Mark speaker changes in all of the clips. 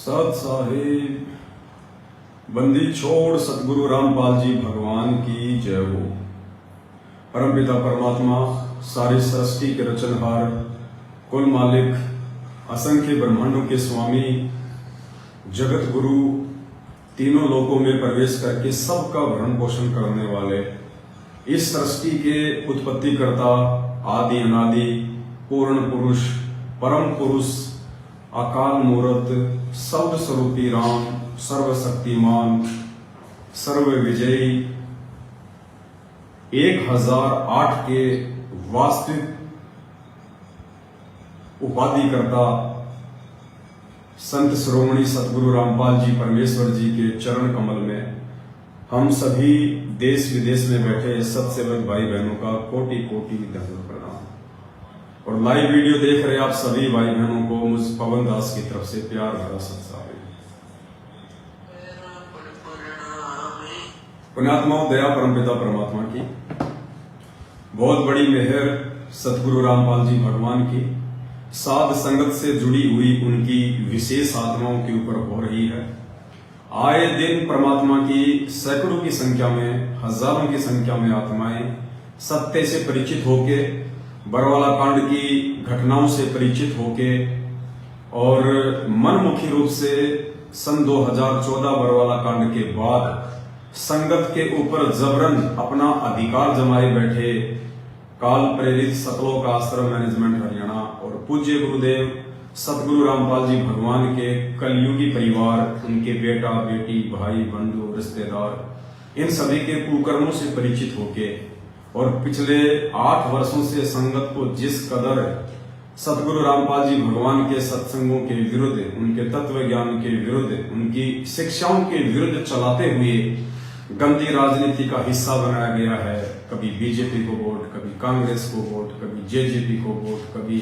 Speaker 1: सत साहिब बंदी छोड़ सतगुरु रामपाल जी भगवान की जय हो। परमपिता परमात्मा सारी सृष्टि के रचनहार, कुल मालिक, असंख्य ब्रह्मांडों के स्वामी, जगत गुरु, तीनों लोकों में प्रवेश करके सबका भरण पोषण करने वाले, इस सृष्टि के उत्पत्ति करता, आदि अनादि, पूर्ण पुरुष, परम पुरुष, अकाल मूर्त, शब्द स्वरूपी राम, सर्वशक्तिमान, सर्व विजयी, 1008 के वास्तविक उपाधि करता संत श्रोमणी सतगुरु रामपाल जी परमेश्वर जी के चरण कमल में हम सभी देश विदेश में बैठे सत्सेवक भाई बहनों का कोटि कोटि दंड प्रणाम। और लाइव वीडियो देख रहे आप सभी भाई बहनों को मुझ पवन दास की तरफ से प्यार भरा सत्कार। पुण्यात्माओं, दया परमपिता परमात्मा की बहुत बड़ी मेहर, सतगुरु रामपाल जी भगवान की साध संगत से जुड़ी हुई उनकी विशेष आत्माओं के ऊपर हो रही है। आए दिन परमात्मा की सैकड़ों की संख्या में, हजारों की संख्या में आत्माएं सत्य से परिचित होके, बरवाला कांड की घटनाओं से परिचित होके और मनमुखी रूप से सन 2014 बरवाला कांड के बाद संगत के ऊपर जबरन अपना अधिकार जमाए बैठे काल प्रेरित सतलोक आश्रम मैनेजमेंट हरियाणा और पूज्य गुरुदेव सतगुरु रामपाल जी भगवान के कलयुगी परिवार, उनके बेटा बेटी, भाई बंधु, रिश्तेदार, इन सभी के कुकर्मों से परिचित होके और पिछले 8 वर्षों से संगत को जिस कदर सतगुरु रामपाल जी भगवान के सत्संगों के विरुद्ध, उनके तत्व ज्ञान के विरुद्ध, उनकी शिक्षाओं के विरुद्ध चलाते हुए गंदी राजनीति का हिस्सा बनाया गया है। कभी बीजेपी को वोट, कभी कांग्रेस को वोट, कभी जेजेपी को वोट, कभी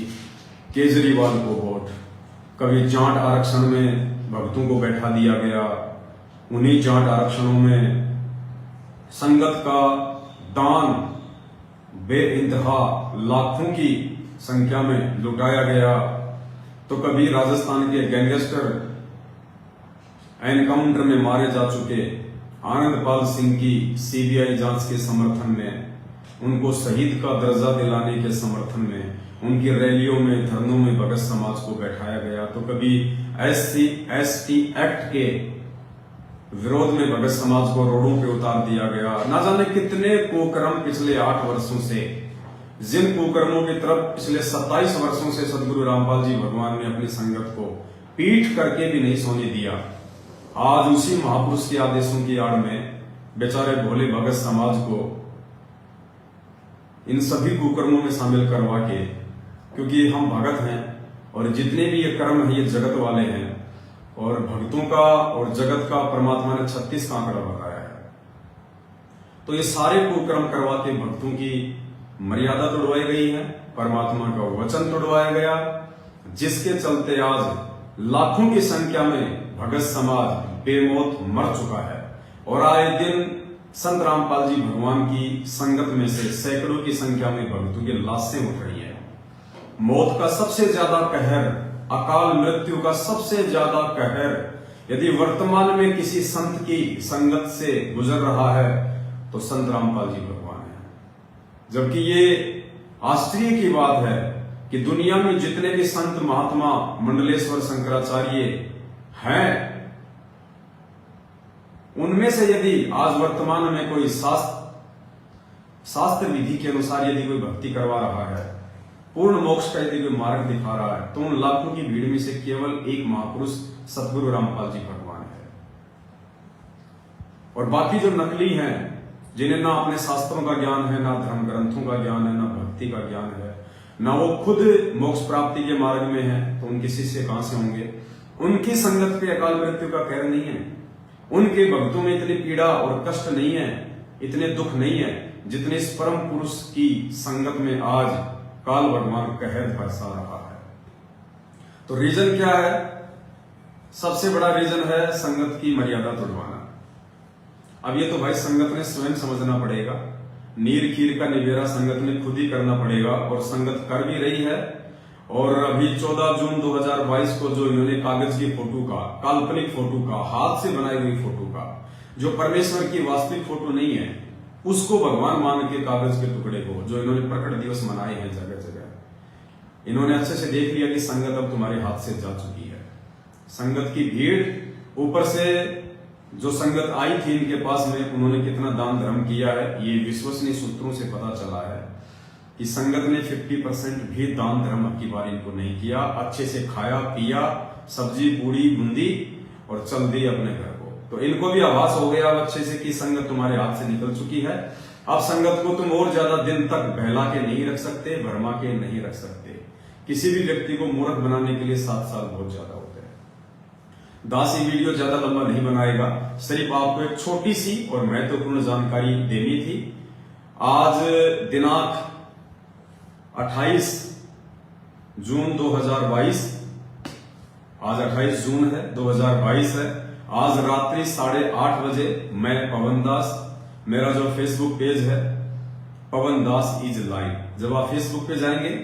Speaker 1: केजरीवाल को वोट, कभी जाट आरक्षण में भक्तों को बैठा दिया गया, उन्हीं जाट आरक्षणों में संगत का दान बेइंतहा लाखों की संख्या में लुटाया गया। तो कभी राजस्थान के गैंगस्टर एनकाउंटर में मारे जा चुके आनंदपाल सिंह की सीबीआई जांच के समर्थन में, उनको शहीद का दर्जा दिलाने के समर्थन में, उनकी रैलियों में, धरनों में भगत समाज को बैठाया गया। तो कभी SC/ST एक्ट के विरोध में भगत समाज को रोडों पे उतार दिया गया। ना जाने कितने कुकर्म पिछले 8 वर्षों से, जिन कुकर्मों की तरफ पिछले 27 वर्षों से सतगुरु रामपाल जी भगवान ने अपनी संगत को पीठ करके भी नहीं सोने दिया। आज उसी महापुरुष के आदेशों की आड़ में बेचारे भोले भगत समाज को इन सभी कुकर्मों में शामिल करवा के, क्योंकि हम भगत हैं और जितने भी ये कर्म है ये जगत वाले हैं और भक्तों का और जगत का परमात्मा ने 36 का आंकड़ा बताया है। तो ये सारे कुकर्म करवा के भक्तों की मर्यादा तोड़वाई गई है, परमात्मा का वचन तोड़वाया गया, जिसके चलते आज लाखों की संख्या में भगत समाज बेमौत मर चुका है। और आए दिन संत रामपाल जी भगवान की संगत में से सैकड़ों की संख्या में भक्तों की लाशें उठ रही है। मौत का सबसे ज्यादा कहर, अकाल मृत्यु का सबसे ज्यादा कहर यदि वर्तमान में किसी संत की संगत से गुजर रहा है तो संत रामपाल जी भगवान है। जबकि ये आश्चर्य की बात है कि दुनिया में जितने भी संत महात्मा, मंडलेश्वर शंकराचार्य हैं, उनमें से यदि आज वर्तमान में कोई शास्त्र विधि के अनुसार यदि कोई भक्ति करवा रहा है, पूर्ण मोक्ष का यदि कोई मार्ग दिखा रहा है, तो उन लाखों की भीड़ में से केवल एक महापुरुष सतगुरु रामपाल जी भगवान है। और बाकी जो नकली हैं, जिन्हें ना अपने शास्त्रों का ज्ञान है, ना धर्म ग्रंथों का ज्ञान है, ना भक्ति का ज्ञान है, ना वो खुद मोक्ष प्राप्ति के मार्ग में है, तो उनके शिष्य कहां से होंगे? उनकी संगत पे अकाल मृत्यु का कहर नहीं है, उनके भक्तों में इतनी पीड़ा और कष्ट नहीं है, इतने दुख नहीं है जितने इस परम पुरुष की संगत में आज काल भगवान कहर बरसा रहा है। तो रीजन क्या है? सबसे बड़ा रीजन है संगत की मर्यादा तोड़वाना। अब ये तो भाई संगत ने स्वयं समझना पड़ेगा, नीर खीर का निबेरा संगत ने खुद ही करना पड़ेगा और संगत कर भी रही है। और अभी 14 जून 2022 को जो इन्होंने कागज की फोटो का, काल्पनिक फोटो का, हाथ से बनाई हुई फोटो का, जो परमेश्वर की वास्तविक फोटो नहीं है, उसको भगवान मान के कागज के टुकड़े को, जो इन्होंने प्रकट दिवस मनाए हैं जगह जगह, इन्होंने अच्छे से देख लिया कि संगत अब तुम्हारे हाथ से जा चुकी है। संगत की भीड़, ऊपर से जो संगत आई थी इनके पास में, उन्होंने कितना दान धर्म किया है, ये विश्वसनीय सूत्रों से पता चला है कि संगत ने 50% भी दान धर्म अब की बार इनको नहीं किया। अच्छे से खाया पिया, सब्जी पूड़ी बूंदी और चल दिए अपने घर को। तो इनको भी आभास हो गया अच्छे से कि संगत तुम्हारे हाथ से निकल चुकी है। अब संगत को तुम और ज्यादा दिन तक बहला के नहीं रख सकते, भरमा के नहीं रख सकते। किसी भी व्यक्ति को मूर्ख बनाने के लिए 7 साल बहुत ज्यादा होते हैं। दास ये वीडियो ज्यादा लंबा नहीं बनाएगा, सिर्फ आपको एक छोटी सी और महत्वपूर्ण जानकारी देनी थी। आज दिनांक 28 जून 2022, आज 28 जून है 2022 है। आज रात्रि 8:30 बजे मैं पवन दास, मेरा जो फेसबुक पेज है पवन दास इज लाइव, जब आप फेसबुक पे जाएंगे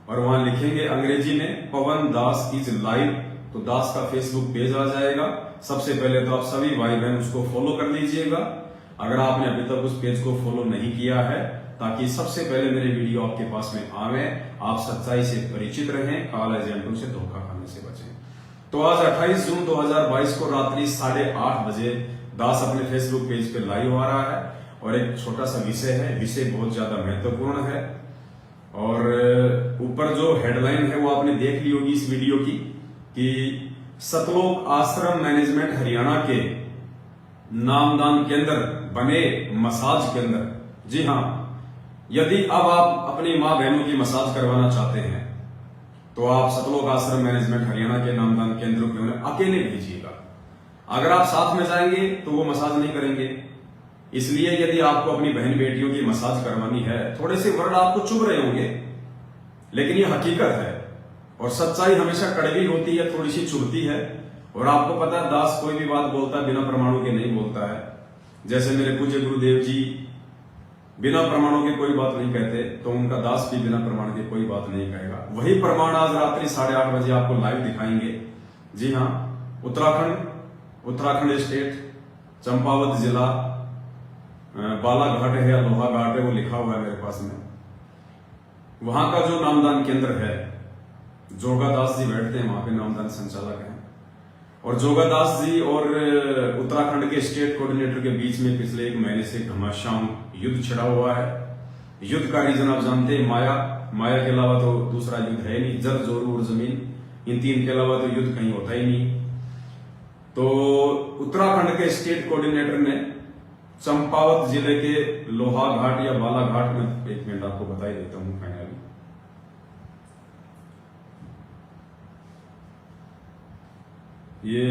Speaker 1: और वहां लिखेंगे अंग्रेजी में पवन दास इज लाइव, तो दास का फेसबुक पेज आ जाएगा। सबसे पहले तो आप सभी भाई बहन उसको फॉलो कर लीजिएगा, अगर आपने अभी तक उस पेज को फॉलो नहीं किया है, ताकि सबसे पहले मेरे वीडियो आपके पास में आवे, आप सच्चाई से परिचित रहें, काल एजेंटों से धोखा खाने से बचें। तो आज 28 जून 2022 को रात्रि 8:30 बजे दास अपने फेसबुक पेज पे लाइव आ रहा है और एक छोटा सा विषय है, विषय बहुत ज्यादा महत्वपूर्ण है। और ऊपर जो हेडलाइन है वो आपने देख ली होगी इस वीडियो की, कि सतलोक आश्रम मैनेजमेंट हरियाणा के नामदान केंद्र बने मसाज केंद्र। जी हाँ, यदि अब आप अपनी मां बहनों की मसाज करवाना चाहते हैं तो आप सतलोक आश्रम मैनेजमेंट हरियाणा के नामदान केंद्रों पे उन्हें अकेले भेजिएगा। अगर आप साथ में जाएंगे तो वो मसाज नहीं करेंगे। इसलिए यदि आपको अपनी बहन बेटियों की मसाज करवानी है, थोड़े से वर्ड आपको चुभ रहे होंगे, लेकिन ये हकीकत है और सच्चाई हमेशा कड़वी होती है, थोड़ी सी चुभती है। और आपको पता है दास कोई भी बात बोलता है बिना प्रमाणों के नहीं बोलता है। जैसे मेरे पूज्य गुरुदेव जी बिना प्रमाणों के कोई बात नहीं कहते, तो उनका दास भी बिना प्रमाण के कोई बात नहीं कहेगा। वही प्रमाण आज रात्रि 8:30 बजे आपको लाइव दिखाएंगे। जी हाँ, उत्तराखंड स्टेट, चंपावत जिला, बालाघाट है या लोहा घाट है, वो लिखा हुआ है मेरे पास में। वहां का जो नामदान केंद्र है, जोगादास जी बैठते हैं वहां पे, नामदान संचालक हैं। और जोगादास जी और उत्तराखंड के स्टेट कोऑर्डिनेटर के बीच में पिछले 1 महीने से घमासान युद्ध छिड़ा हुआ है। युद्ध का रीजन आप जानते हैं, माया के अलावा तो दूसरा युद्ध है नहीं। जल, जोरू और जमीन, इन 3 के अलावा तो युद्ध कहीं होता ही नहीं। तो उत्तराखंड के स्टेट कोऑर्डिनेटर ने चंपावत जिले के लोहा घाट या बालाघाट में, 1 मिनट आपको बता ही देता हूं फाइनली, ये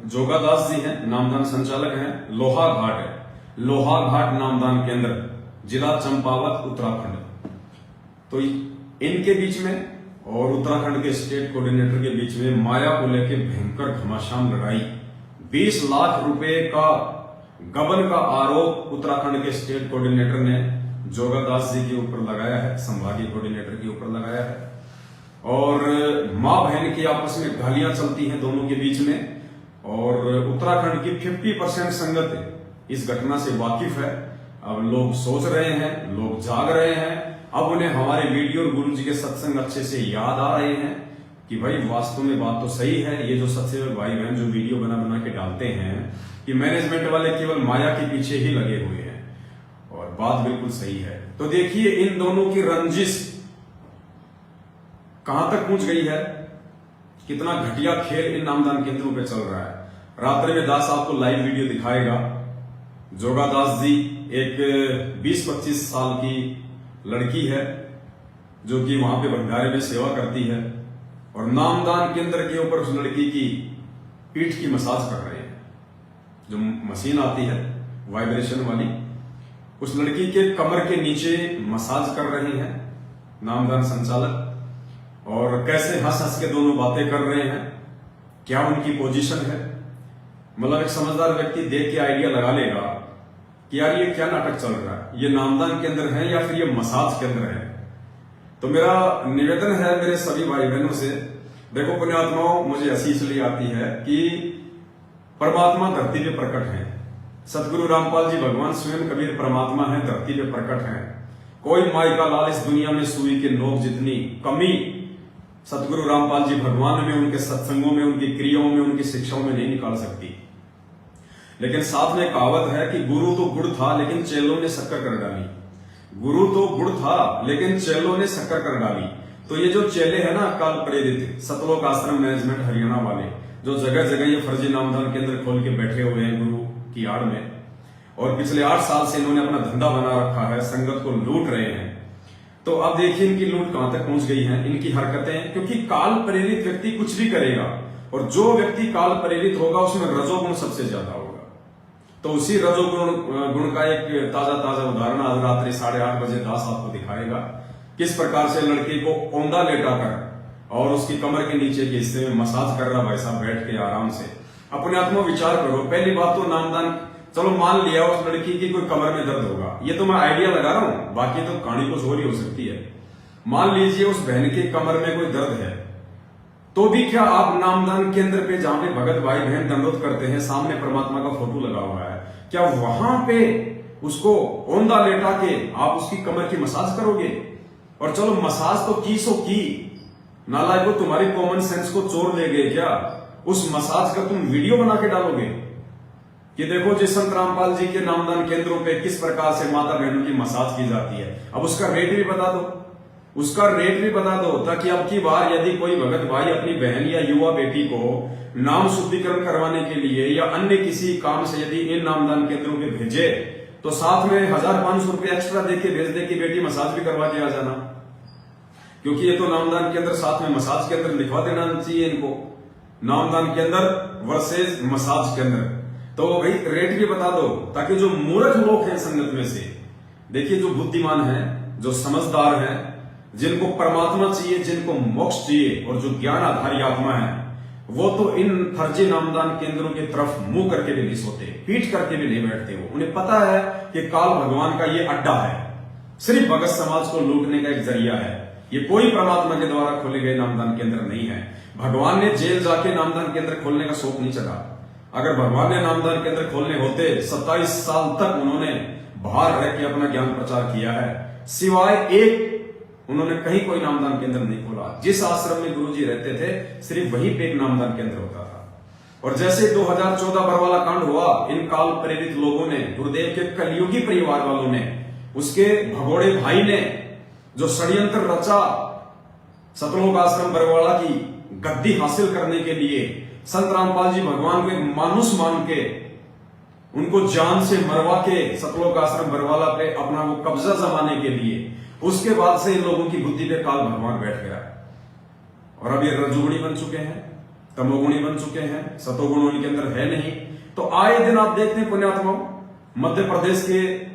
Speaker 1: जोगादास जी हैं, नामदान संचालक हैं, लोहा घाट है, लोहा घाट नामदान केंद्र, जिला चंपावत, उत्तराखंड। तो इनके बीच में और उत्तराखंड के स्टेट कोऑर्डिनेटर के बीच में माया को लेकर भयंकर घमासान लड़ाई। 20 लाख रुपए का गबन का आरोप उत्तराखंड के स्टेट कोऑर्डिनेटर ने जोगादास जी के ऊपर लगाया है, संभागीय कोऑर्डिनेटर के ऊपर लगाया है। और मां बहन की आपस में गालियां चलती हैं दोनों के बीच में। और उत्तराखंड की 50% संगत इस घटना से वाकिफ है। अब लोग सोच रहे हैं, लोग जाग रहे हैं, अब उन्हें हमारे वीडियो और गुरु जी के सत्संग अच्छे से याद आ रहे हैं कि भाई वास्तव में बात तो सही है। ये जो सत्सेवक भाई बहन जो वीडियो बना के डालते हैं कि मैनेजमेंट वाले केवल माया के पीछे ही लगे हुए हैं, और बात बिल्कुल सही है। तो देखिए इन दोनों की रंजिश कहां तक पहुंच गई है, कितना घटिया खेल इन नामदान केंद्रों पे चल रहा है। रात्रि में दास आपको लाइव वीडियो दिखाएगा। जोगादास जी एक 20-25 साल की लड़की है जो कि वहां पे भंडारे में सेवा करती है, और नामदान केंद्र के ऊपर उस लड़की की पीठ की मसाज कर रहे हैं। जो मशीन आती है वाइब्रेशन वाली, उस लड़की के कमर के नीचे मसाज कर रहे हैं नामदान संचालक। और कैसे हंस हंस के दोनों बातें कर रहे हैं, क्या उनकी पोजीशन है। मतलब एक समझदार व्यक्ति देख के आइडिया लगा लेगा कि यार ये क्या नाटक चल रहा है, ये नामदान केंद्र है या फिर ये मसाज केंद्र है। तो मेरा निवेदन है मेरे सभी भाई बहनों से, देखो पुण्यात्माओं, मुझे हंसी इसलिए आती है कि परमात्मा धरती पे प्रकट है। सतगुरु रामपाल जी भगवान स्वयं कबीर परमात्मा है, धरती पे प्रकट है। कोई माई का लाल इस दुनिया में सुई के नोक जितनी कमी सतगुरु रामपाल जी भगवान में, उनके सत्संगों में, उनकी क्रियाओं में, उनकी शिक्षाओं में नहीं निकाल सकती। लेकिन साथ में कहावत है कि गुरु तो गुड़ था लेकिन चेलों ने शक्कर कर डाली। गुरु तो गुड़ था लेकिन चेलों ने शक्कर कर डाली। तो ये जो चेले हैं ना, काल प्रेरित सतलोक आश्रम मैनेजमेंट हरियाणा वाले, जो जगह जगह ये फर्जी नामदान केंद्र खोल के बैठे हुए हैं गुरु की आड़ में, और पिछले 8 साल से इन्होंने अपना धंधा बना रखा है, संगत को लूट रहे हैं। तो अब देखिए इनकी लूट कहां तक पहुंच गई है, इनकी हरकतें। क्योंकि काल प्रेरित व्यक्ति कुछ भी करेगा, और जो व्यक्ति काल प्रेरित होगा उसमें रजोगुण सबसे ज्यादा होगा। तो उसी रजोगुण गुण का एक ताजा ताजा उदाहरण आज रात्रि 8:30 बजे दास आपको दिखाएगा। किस प्रकार से लड़के को औंधा लेटाकर और उसकी कमर के नीचे के हिस्से में मसाज कर रहा भाई साहब बैठ के आराम से। अपने आत्मा विचार करो। पहली बात तो नामदान, चलो मान लिया उस लड़की की कोई कमर में दर्द होगा, ये तो मैं आइडिया लगा रहा हूं, बाकी तो कहानी कुछ और ही हो सकती है। मान लीजिए उस बहन की कमर में कोई दर्द है, तो भी क्या आप नामदान केंद्र पे जहां पे भगत भाई बहन दंडोत करते हैं, सामने परमात्मा का फोटो लगा हुआ है, क्या वहां पे उसको औंधा लेटा के आप उसकी कमर की मसाज करोगे? और चलो मसाज तो की सो की, नालायको तुम्हारी कॉमन सेंस को चोर ले गए क्या? उस मसाज का तुम वीडियो बना के डालोगे कि देखो जी संत रामपाल जी के नामदान केंद्रों पे किस प्रकार से माता बहनों की मसाज की जाती है। अब उसका रेट भी बता दो, उसका रेट भी बता दो, ताकि अब की बार यदि कोई भगत भाई अपनी बहन या युवा बेटी को नाम शुद्धिकरण करवाने के लिए या अन्य किसी काम से यदि इन नामदान केंद्रों में भेजे, तो साथ में 1500 रुपये एक्स्ट्रा देके भेज दे कि बेटी मसाज भी करवा के आ जाना। क्योंकि ये तो नामदान केंद्र साथ में मसाज केंद्र लिखवा देना चाहिए इनको, नामदान केंद्र वर्सेस मसाज केंद्र। तो भाई रेट भी बता दो, ताकि जो मूर्ख लोग हैं संगत में से, देखिए जो बुद्धिमान हैं, जो समझदार हैं, जिनको परमात्मा चाहिए, जिनको मोक्ष चाहिए और जो ज्ञान आधारी आत्मा है, वो तो इन फर्जी नामदान केंद्रों की तरफ मुंह करके भी नहीं सोते, पीठ करके भी नहीं बैठते। वो उन्हें पता है कि काल भगवान का ये अड्डा है, सिर्फ भगत समाज को लूटने का एक जरिया है। ये कोई परमात्मा के द्वारा खोले गए नामदान केंद्र नहीं है। भगवान ने जेल जाके नामदान केंद्र खोलने का शौक नहीं चढ़ा। अगर भगवान ने नामदान केंद्र खोलने होते, 27 साल तक उन्होंने बाहर रह के अपना ज्ञान प्रचार किया है, सिवाय एक उन्होंने कहीं कोई नामदान केंद्र नहीं खोला। जिस आश्रम में गुरुजी रहते थे सिर्फ वहीं पे एक नामदान केंद्र होता था। और जैसे 2014 बरवाला कांड हुआ, इन काल प्रेरित लोगों ने, गुरुदेव के कलयुगी परिवार वालों ने, उसके भगोड़े भाई ने जो षड्यंत्र रचा सतलोक आश्रम बरवाला की गद्दी हासिल करने के लिए, संत रामपाल जी भगवान को एक मानुष मान के उनको जान से मरवा के सतलोक आश्रम बरवाला पे अपना वो कब्जा जमाने के लिए, उसके बाद से इन लोगों की बुद्धि पे काल भगवान बैठ गया। और अब ये रजोगुणी बन चुके हैं, तमोगुणी बन चुके हैं, सतोगुण उनके अंदर है नहीं। तो आए दिन आप देखते हैं पुण्यात्माओं, मध्य प्रदेश के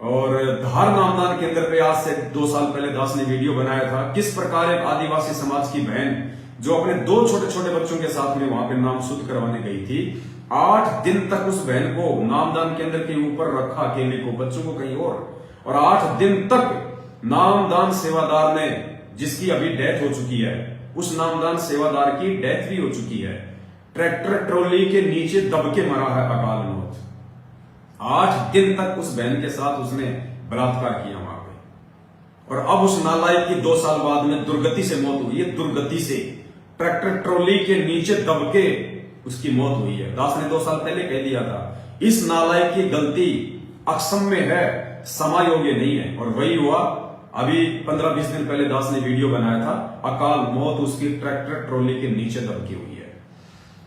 Speaker 1: और धार नामदान केंद्र पे आज से 2 साल पहले दास ने वीडियो बनाया था, किस प्रकार एक आदिवासी समाज की बहन जो अपने 2 छोटे छोटे बच्चों के साथ में वहां पे नाम शुद्ध करवाने गई थी, 8 दिन तक उस बहन को नामदान केंद्र के ऊपर रखा, अकेले को, बच्चों को कहीं और 8 दिन तक नामदान सेवादार ने, जिसकी अभी डेथ हो चुकी है, उस नामदान सेवादार की डेथ भी हो चुकी है, ट्रैक्टर ट्रॉली के नीचे दब के मरा है अकाल मौत। 8 दिन तक उस बहन के साथ उसने बलात्कार किया वहां पे, और अब उस नालायक की 2 साल बाद में दुर्गति से मौत हुई है। दुर्गति से ट्रैक्टर ट्रॉली के नीचे दब के उसकी मौत हुई है। दास ने 2 साल पहले कह दिया था, इस नालायक की गलती अक्षम्य है, समायोग्य नहीं है, और वही हुआ। अभी 15-20 दिन पहले दास ने वीडियो बनाया था, अकाल मौत उसकी ट्रैक्टर ट्रॉली के नीचे दबकी हुई है।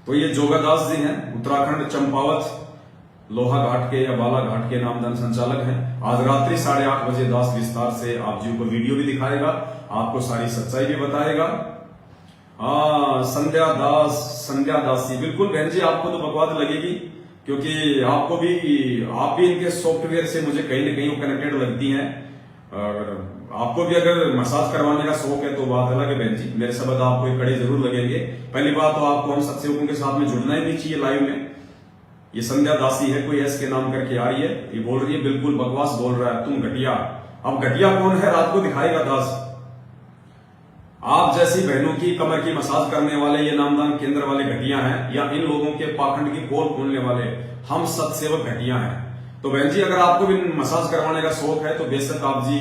Speaker 1: तो ये जोगादास जी हैं, उत्तराखंड चंपावत लोहा घाट के या बाला घाट के नामदान संचालक हैं। आज रात्रि 8:30 बजे दास विस्तार से आप जी को वीडियो भी दिखाएगा, आपको सारी सच्चाई भी बताएगा। संध्या दास जी, बिल्कुल बहन जी, आपको तो बकवास लगेगी, क्योंकि आप भी इनके सॉफ्टवेयर से मुझे कहीं ना कहीं वो कनेक्टेड लगती हैं। और आपको भी अगर मसाज करवाने का शौक है तो बात अलग है बहन जी, मेरे शब्द आपको कड़े जरूर लगेंगे। पहली बात तो आपको हम सत्सेवकों के साथ में जुड़ना ही नहीं चाहिए लाइव में। ये संध्या दासी है, कोई एस के नाम करके आ रही है, ये बोल रही है बिल्कुल बकवास बोल रहा है, तुम घटिया। अब घटिया कौन है रात को दिखाएगा दास। आप जैसी बहनों की कमर की मसाज करने वाले ये नामदान केंद्र वाले घटिया हैं, या इन लोगों के पाखंड की पोल खोलने वाले हम सत्सेवक घटिया हैं। तो बहन जी, अगर आपको भी मसाज करवाने का शौक है तो बेशक आप जी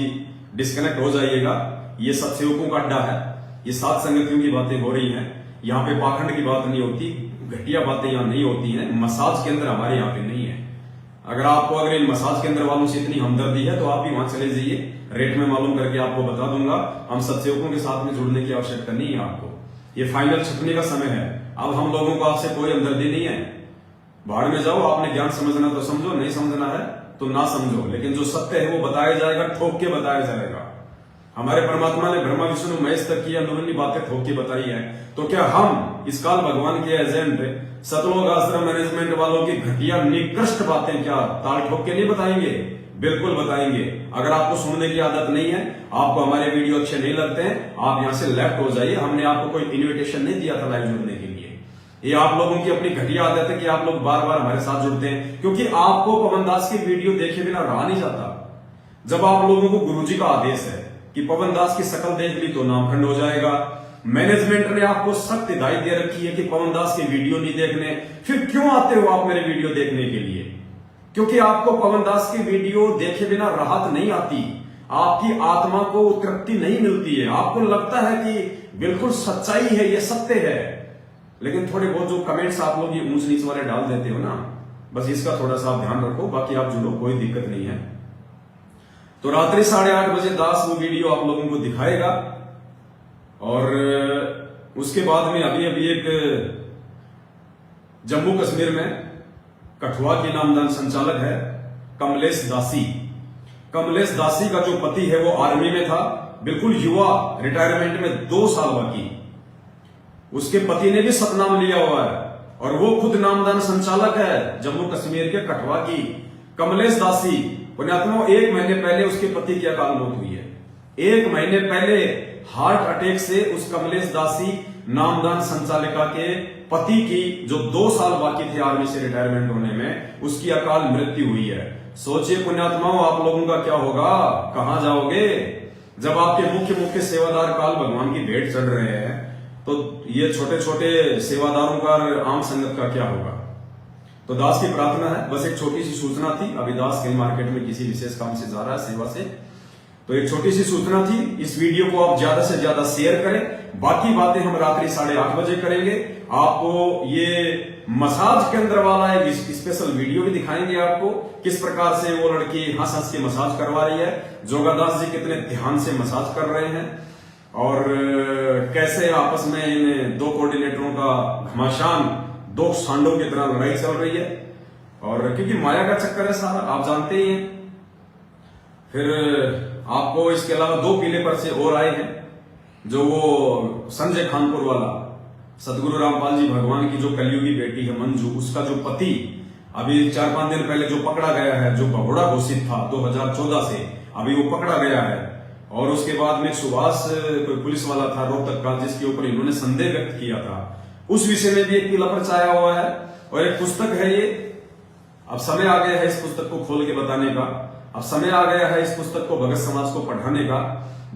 Speaker 1: डिस्कनेक्ट हो जाइएगा। ये सत्सेवकों का अड्डा है, ये सात संगतियों की बातें हो रही हैं, यहाँ पे पाखंड की बात नहीं होती, घटिया बातें यहाँ नहीं होती हैं। मसाज केंद्र हमारे यहाँ पे नहीं है। अगर इन मसाज केंद्र वालों से इतनी हमदर्दी है तो आप भी वहां चले जाइए, रेट में मालूम करके आपको बता दूंगा। हम सत्सेवकों के साथ में जुड़ने की आवश्यकता नहीं है आपको। ये फाइनल छपने का समय है, अब हम लोगों को आपसे कोई हमदर्दी नहीं है। बाहर में जाओ, आपने ज्ञान समझना तो समझो, नहीं समझना है तो ना समझो, लेकिन जो सत्य है वो बताया जाएगा, ठोक के बताया जाएगा। हमारे परमात्मा ने ब्रह्मा विष्णु महेश तक की अंदरूनी बातें ठोक के बताई है, तो क्या हम इस काल भगवान के एजेंट सतलोक आश्रम मैनेजमेंट वालों की घटिया निकृष्ट बातें क्या ताल ठोक के नहीं बताएंगे? बिल्कुल बताएंगे। अगर आपको सुनने की आदत नहीं है, आपको हमारे वीडियो अच्छे नहीं लगते हैं, आप यहां से लेफ्ट हो जाइए। हमने आपको कोई इन्विटेशन नहीं दिया था लाइव जुड़ने के लिए। ये आप लोगों की अपनी घटिया आदत है कि आप लोग बार बार हमारे साथ जुड़ते हैं, क्योंकि आपको पवन दास की वीडियो देखे बिना रहा नहीं जाता। जब आप लोगों को गुरुजी का आदेश है कि पवन दास की शकल देख ली तो नामखंड हो जाएगा, मैनेजमेंट ने आपको सख्त हिदायत दे रखी है कि पवन दास की वीडियो नहीं देखने, फिर क्यों आते हो आप मेरे वीडियो देखने के लिए? क्योंकि आपको पवन दास की वीडियो देखे बिना राहत नहीं आती, आपकी आत्मा को तृप्ति नहीं मिलती है, आपको लगता है कि बिल्कुल सच्चाई है, ये सत्य है, लेकिन थोड़े बहुत जो कमेंट्स आप लोग ये ऊंच नीच वाले डाल देते हो ना, बस इसका थोड़ा सा ध्यान रखो, बाकी आप जुड़ो, कोई दिक्कत नहीं है। तो रात्रि 8:30 बजे दास वो वीडियो आप लोगों को दिखाएगा, और उसके बाद में अभी एक जम्मू कश्मीर में कठुआ की नामदान संचालक है कमलेश दासी। कमलेश दासी का जो पति है वो आर्मी में था, बिल्कुल युवा, रिटायरमेंट में 2 साल बाकी। उसके पति ने भी सतनाम लिया हुआ है और वो खुद नामदान संचालक है जम्मू कश्मीर के कठुआ की। कमलेश दासी पुण्यात्मा, 1 महीने पहले उसके पति की अकाल मौत हुई है। 1 महीने पहले हार्ट अटैक से उस कमलेश दासी नामदान संचालिका के पति की, जो 2 साल बाकी थे आर्मी से रिटायरमेंट होने में, उसकी अकाल मृत्यु हुई है। सोचिए पुण्यात्माओं, आप लोगों का क्या होगा, कहां जाओगे? जब आपके मुख्य सेवादार काल भगवान की भेंट चढ़ रहे हैं, तो ये छोटे छोटे सेवादारों का, आम संगत का क्या होगा? तो दास की प्रार्थना है, बस एक छोटी सी सूचना थी। अभी दास कहीं मार्केट में किसी विशेष काम से जा रहा है, सेवा से, तो एक छोटी सी सूचना थी। इस वीडियो को आप ज्यादा से ज्यादा शेयर करें, बाकी बातें हम रात्रि 8:30 बजे करेंगे। आपको ये मसाज केंद्र वाला एक स्पेशल वीडियो भी दिखाएंगे, आपको किस प्रकार से वो लड़की हंस हंस के मसाज करवा रही है, जोगादास जी कितने ध्यान से मसाज कर रहे हैं, और कैसे आपस में इन 2 कोऑर्डिनेटरों का घमासान 2 सांडों की तरह लड़ाई चल रही है। और क्योंकि माया का चक्कर है सारा, आप जानते ही हैं। फिर आपको इसके अलावा 2 पीले पर्चे और आए हैं, जो वो संजय खानपुर वाला सतगुरु रामपाल जी भगवान की जो कलयुगी बेटी है मंजू, उसका जो पति अभी 4-5 दिन पहले जो पकड़ा गया है, जो भगोड़ा घोषित था 2014 से, अभी वो पकड़ा गया है। और उसके बाद में सुभाष कोई पुलिस वाला था रोहतक का, जिसके ऊपर इन्होंने संदेह व्यक्त किया था, उस विषय में भी एक पीला पर्चा आया हुआ है। और एक पुस्तक है ये, अब समय आ गया है इस पुस्तक को खोल के बताने का, अब समय आ गया है इस पुस्तक को भगत समाज को पढ़ाने का।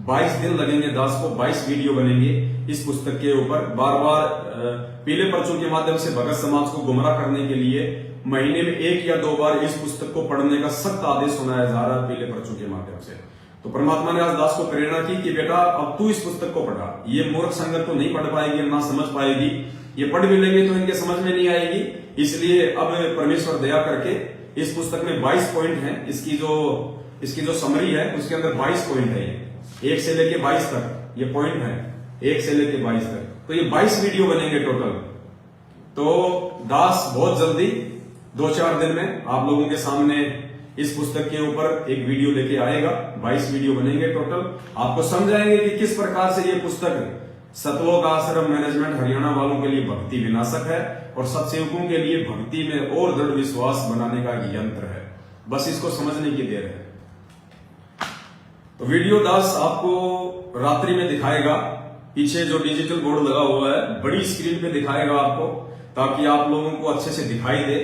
Speaker 1: 22 दिन लगेंगे दास को, 22 वीडियो बनेंगे इस पुस्तक के ऊपर। बार बार पीले पर्चों के माध्यम से भगत समाज को गुमराह करने के लिए महीने में 1 या 2 बार इस पुस्तक को पढ़ने का सख्त आदेश सुनाया जा रहा है पीले पर्चों के माध्यम से। तो परमात्मा ने आज दास को प्रेरणा की कि बेटा अब तू इस पुस्तक को पढ़ा। ये मूर्ख संगत तो नहीं पढ़ पाएगी, ना समझ पाएगी, ये पढ़ भी लेंगे तो इनके समझ में नहीं आएगी। इसलिए अब परमेश्वर दया करके इस पुस्तक में 22 पॉइंट हैं। इसकी जो समरी है उसके अंदर 22 पॉइंट है, 1 से लेके 22 तक ये पॉइंट है, 1 से लेके 22 तक। तो ये 22 वीडियो बनेंगे टोटल। तो दास बहुत जल्दी 2-4 दिन में आप लोगों के सामने इस पुस्तक के ऊपर एक वीडियो लेके आएगा। 22 वीडियो बनेंगे टोटल। आपको समझाएंगे कि किस प्रकार से ये पुस्तक सतलोक आश्रम मैनेजमेंट हरियाणा वालों के लिए भक्ति विनाशक है और सत्सेवकों के लिए भक्ति में और दृढ़ विश्वास बनाने का यंत्र है। बस इसको समझने की देर है। तो वीडियो दास आपको रात्रि में दिखाएगा, पीछे जो डिजिटल बोर्ड लगा हुआ है बड़ी स्क्रीन पे दिखाएगा आपको, ताकि आप लोगों को अच्छे से दिखाई दे।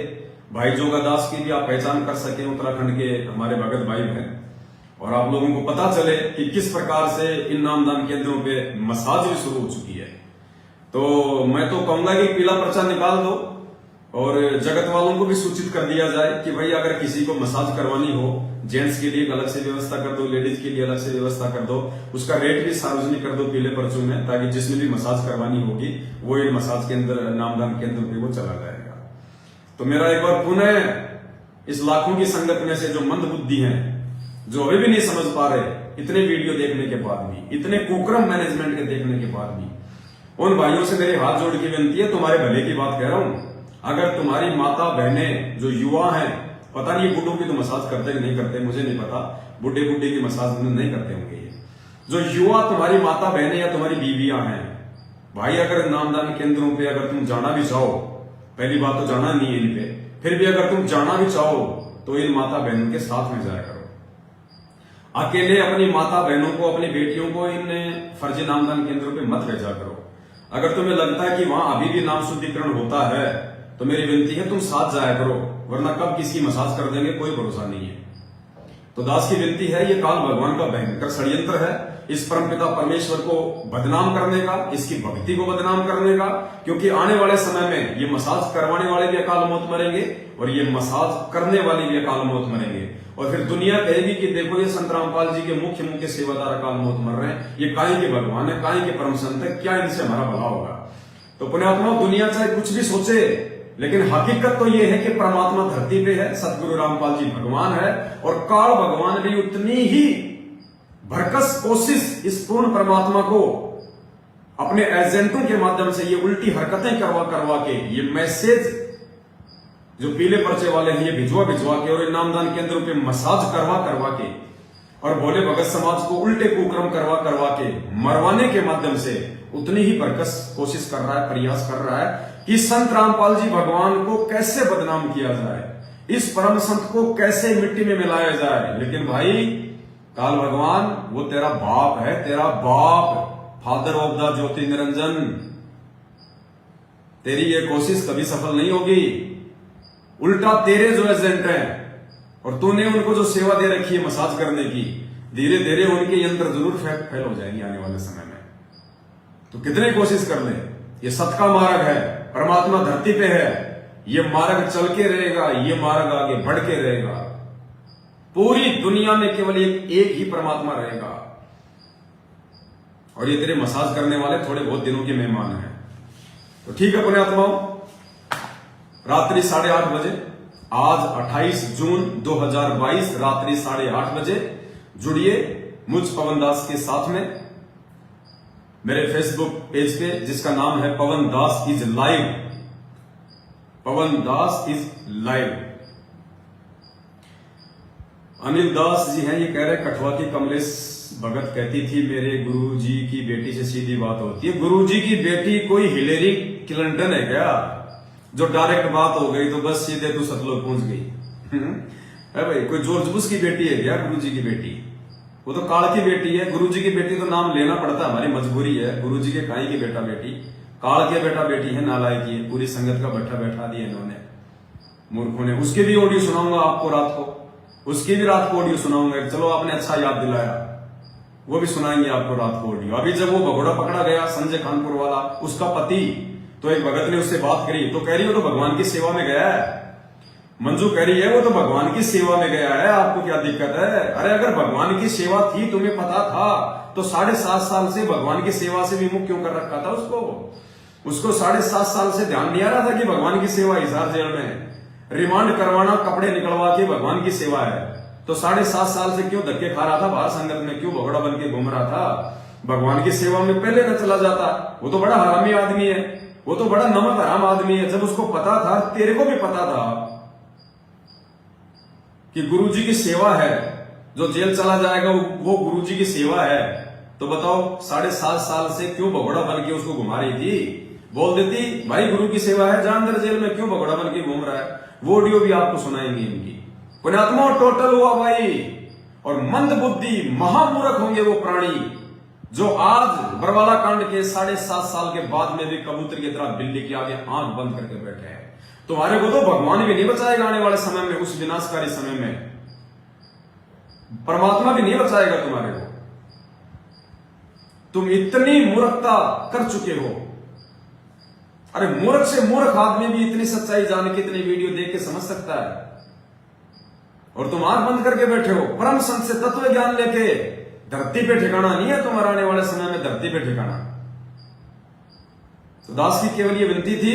Speaker 1: भाई जोगा दास की भी आप पहचान कर सके, उत्तराखंड के हमारे भगत भाई हैं। और आप लोगों को पता चले कि किस प्रकार से इन नामदान केंद्रों पे मसाज भी शुरू हो चुकी है। तो मैं तो कहूंगा कि पीला पर्चा निकाल दो और जगत वालों को भी सूचित कर दिया जाए कि भाई अगर किसी को मसाज करवानी हो, जेंट्स के लिए अलग से व्यवस्था कर दो, लेडीज के लिए अलग से व्यवस्था कर दो, उसका रेट भी सार्वजनिक कर दो पीले पर्चों में, ताकि जिसने भी मसाज करवानी होगी वो इन मसाज के अंदर नामदान केंद्र पे वो चला जाएगा। तो मेरा एक बार पुनः इस लाखों की संगत में से जो मंद बुद्धि हैं, जो अभी भी नहीं समझ पा रहे, इतने वीडियो देखने के बाद भी, इतने कुक्रम मैनेजमेंट के देखने के बाद भी, उन भाइयों से मेरे हाथ जोड़ के विनती है, तुम्हारे भले की बात कह रहा हूं। अगर तुम्हारी माता बहनें जो युवा हैं, पता नहीं बूढ़ों की तो मसाज करते कि नहीं करते, मुझे नहीं पता, बुढ़े बुढ़े की मसाज नहीं करते होंगे ये। जो युवा तुम्हारी माता बहनें या तुम्हारी बीवियां हैं, भाई अगर नामदान केंद्रों पे अगर तुम जाना भी चाहो, पहली बात तो जाना नहीं है इन पे, फिर भी अगर तुम जाना भी चाहो तो इन माता बहनों के साथ में जाया करो। अकेले अपनी माता बहनों को, अपनी बेटियों को इन फर्जी नामदान केंद्रों पे मत भेजा करो। अगर तुम्हें लगता है कि वहां अभी भी नाम शुद्धिकरण होता है तो मेरी विनती है तुम साथ जाया करो, वरना कब किसकी मसाज कर देंगे कोई भरोसा नहीं है। तो दास की विनती है, ये काल भगवान का भयंकर षड्यंत्र है इस परमपिता परमेश्वर को बदनाम करने का, इसकी भक्ति को बदनाम करने का, क्योंकि आने वाले समय में ये मसाज करवाने वाले भी अकाल मौत मरेंगे और ये मसाज करने वाले भी अकाल मौत मरेंगे। और फिर दुनिया कहेगी कि देखो ये संत रामपाल जी के मुख्य मुख्य सेवादार अकाल मौत मर रहे हैं, ये काहे के भगवान है, काहे के परम संत है, क्या इनसे हमारा भला होगा। तो पुण्यात्मा, दुनिया चाहे कुछ भी सोचे, लेकिन हकीकत तो यह है कि परमात्मा धरती पे है, सतगुरु रामपाल जी भगवान है, और काल भगवान भी उतनी ही भरकस कोशिश इस पूर्ण परमात्मा को अपने एजेंटों के माध्यम से ये उल्टी हरकतें करवा के, ये मैसेज जो पीले पर्चे वाले हैं ये भिजवा के और नामदान केंद्रों पे मसाज करवा के और भोले भगत समाज को उल्टे कुक्रम करवा के मरवाने के माध्यम से उतनी ही बरकस कोशिश कर रहा है, प्रयास कर रहा है कि संत रामपाल जी भगवान को कैसे बदनाम किया जाए, इस परम संत को कैसे मिट्टी में मिलाया जाए। लेकिन भाई काल भगवान वो तेरा बाप है, तेरा बाप, फादर ऑफ द ज्योति निरंजन, तेरी ये कोशिश कभी सफल नहीं होगी। उल्टा तेरे जो एजेंट हैं और तूने उनको जो सेवा दे रखी है मसाज करने की, धीरे धीरे उनके यंत्र जरूर फेल हो जाएंगे आने वाले समय में। तो कितने कोशिश कर ले, ये सत का मार्ग है, परमात्मा धरती पे है, ये मार्ग चल के रहेगा, ये मार्ग आगे बढ़ के रहेगा। पूरी दुनिया में केवल एक ही परमात्मा रहेगा और ये तेरे मसाज करने वाले थोड़े बहुत दिनों के मेहमान हैं। तो ठीक है पुण्यात्माओं, रात्रि 8:30 बजे, आज 28 जून 2022 रात्रि 8:30 बजे जुड़िए मुझ पवन दास के साथ में मेरे फेसबुक पेज पे, जिसका नाम है Pawan Das is live. Pawan Das is live. Anil Das ji हैं, ये कह रहे कठवा की कमलेश भगत कहती थी मेरे गुरुजी की बेटी से सीधी बात होती है। गुरुजी की बेटी कोई हिलेरी क्लिंटन है क्या, जो डायरेक्ट बात हो गई तो बस सीधे तू सतलोक पहुंच गई? है भाई, कोई जॉर्ज बुश की बेटी है क्या गुरुजी की बेटी? वो तो काल की बेटी है। गुरुजी की बेटी तो नाम लेना पड़ता है, हमारी मजबूरी है। गुरुजी के काई की बेटा बेटी, काल के बेटा बेटी है, नालायकी है। पूरी संगत का भट्ठा बैठा दिया इन्होंने, मूर्खों ने। उसके भी ऑडियो सुनाऊंगा आपको रात को, उसकी भी रात को ऑडियो सुनाऊंगा। चलो आपने अच्छा याद दिलाया, वो भी सुनाएंगे आपको रात को ऑडियो। अभी जब वो भगोड़ा पकड़ा गया संजय कानपुर वाला, उसका पति, तो एक भगत ने उससे बात करी तो कह रही वो तो भगवान की सेवा में गया है। मंजू कह रही है वो तो भगवान की सेवा में गया है, आपको क्या दिक्कत है? अरे अगर भगवान की सेवा थी, तुम्हें पता था, तो 7.5 साल से भगवान की सेवा से विमुख क्यों कर रखा था उसको? उसको 7.5 साल से ध्यान नहीं आ रहा था कि भगवान की सेवा हिसार जेल में रिमांड करवाना, कपड़े निकलवा के भगवान की सेवा है। तो 7.5 साल से क्यों धक्के खा रहा था बाहर संगत में, क्यों भगोड़ा बन के घूम रहा था? भगवान की सेवा में पहले न चला जाता। वो तो बड़ा हरामी आदमी है, वो तो बड़ा नमक हराम आदमी है। जब उसको पता था, तेरे को भी पता था कि गुरुजी की सेवा है, जो जेल चला जाएगा वो गुरुजी की सेवा है, तो बताओ 7.5 साल से क्यों भगोड़ा बन के उसको घुमा रही थी? बोल देती भाई गुरु की सेवा है, जा अंदर जेल में, क्यों भगोड़ा बन के घूम रहा है? वो ऑडियो भी आपको सुनाएंगे इनकी। पुण्यात्मा टोटल हुआ भाई। और मंद बुद्धि महामूर्ख होंगे वो प्राणी जो आज बरवाला कांड के 7.5 साल के बाद में भी कबूतर की तरह बिल्ली के आगे आंख बंद करके बैठे हैं। तुम्हारे को तो भगवान भी नहीं बचाएगा आने वाले समय में, उस विनाशकारी समय में। परमात्मा भी नहीं बचाएगा तुम्हारे को। तुम इतनी मूर्खता कर चुके हो। अरे मूर्ख से मूर्ख आदमी भी इतनी सच्चाई जान के इतनी वीडियो देख के समझ सकता है, और तुम आंख बंद करके बैठे हो। परम संत से तत्व ज्ञान लेके धरती पे ठिकाना नहीं है तुम्हारा, आने वाले समय में धरती पे ठिकाना। तो दास की केवल ये विनती थी,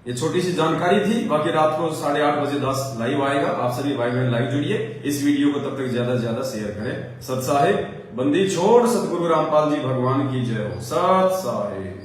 Speaker 1: ये छोटी सी जानकारी थी। बाकी रात को 8:30 बजे दास लाइव आएगा। आप सभी भाई बहन लाइव जुड़िए, इस वीडियो को तब तक ज्यादा से ज्यादा शेयर करें। सत साहिब बंदी छोड़ सतगुरु रामपाल जी भगवान की जय हो। सत साहिब।